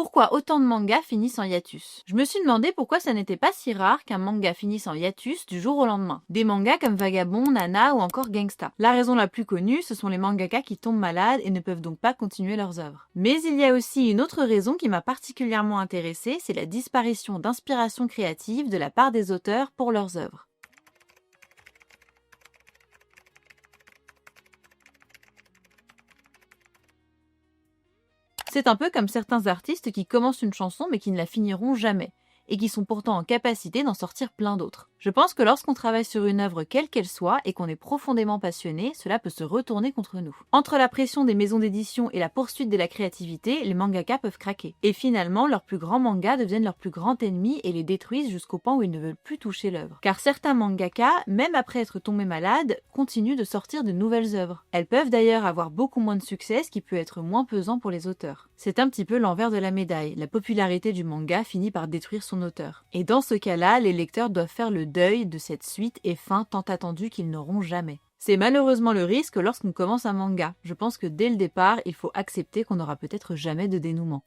Pourquoi autant de mangas finissent en hiatus? Je me suis demandé pourquoi ça n'était pas si rare qu'un manga finisse en hiatus du jour au lendemain. Des mangas comme Vagabond, Nana ou encore Gangsta. La raison la plus connue, ce sont les mangaka qui tombent malades et ne peuvent donc pas continuer leurs œuvres. Mais il y a aussi une autre raison qui m'a particulièrement intéressée, c'est la disparition d'inspiration créative de la part des auteurs pour leurs œuvres. C'est un peu comme certains artistes qui commencent une chanson mais qui ne la finiront jamais, et qui sont pourtant en capacité d'en sortir plein d'autres. Je pense que lorsqu'on travaille sur une œuvre quelle qu'elle soit et qu'on est profondément passionné, cela peut se retourner contre nous. Entre la pression des maisons d'édition et la poursuite de la créativité, les mangaka peuvent craquer. Et finalement, leurs plus grands mangas deviennent leurs plus grands ennemis et les détruisent jusqu'au point où ils ne veulent plus toucher l'œuvre. Car certains mangaka, même après être tombés malades, continuent de sortir de nouvelles œuvres. Elles peuvent d'ailleurs avoir beaucoup moins de succès, ce qui peut être moins pesant pour les auteurs. C'est un petit peu l'envers de la médaille. La popularité du manga finit par détruire son auteur. Et dans ce cas-là, les lecteurs doivent faire le deuil de cette suite et fin tant attendue qu'ils n'auront jamais. C'est malheureusement le risque lorsqu'on commence un manga. Je pense que dès le départ, il faut accepter qu'on n'aura peut-être jamais de dénouement.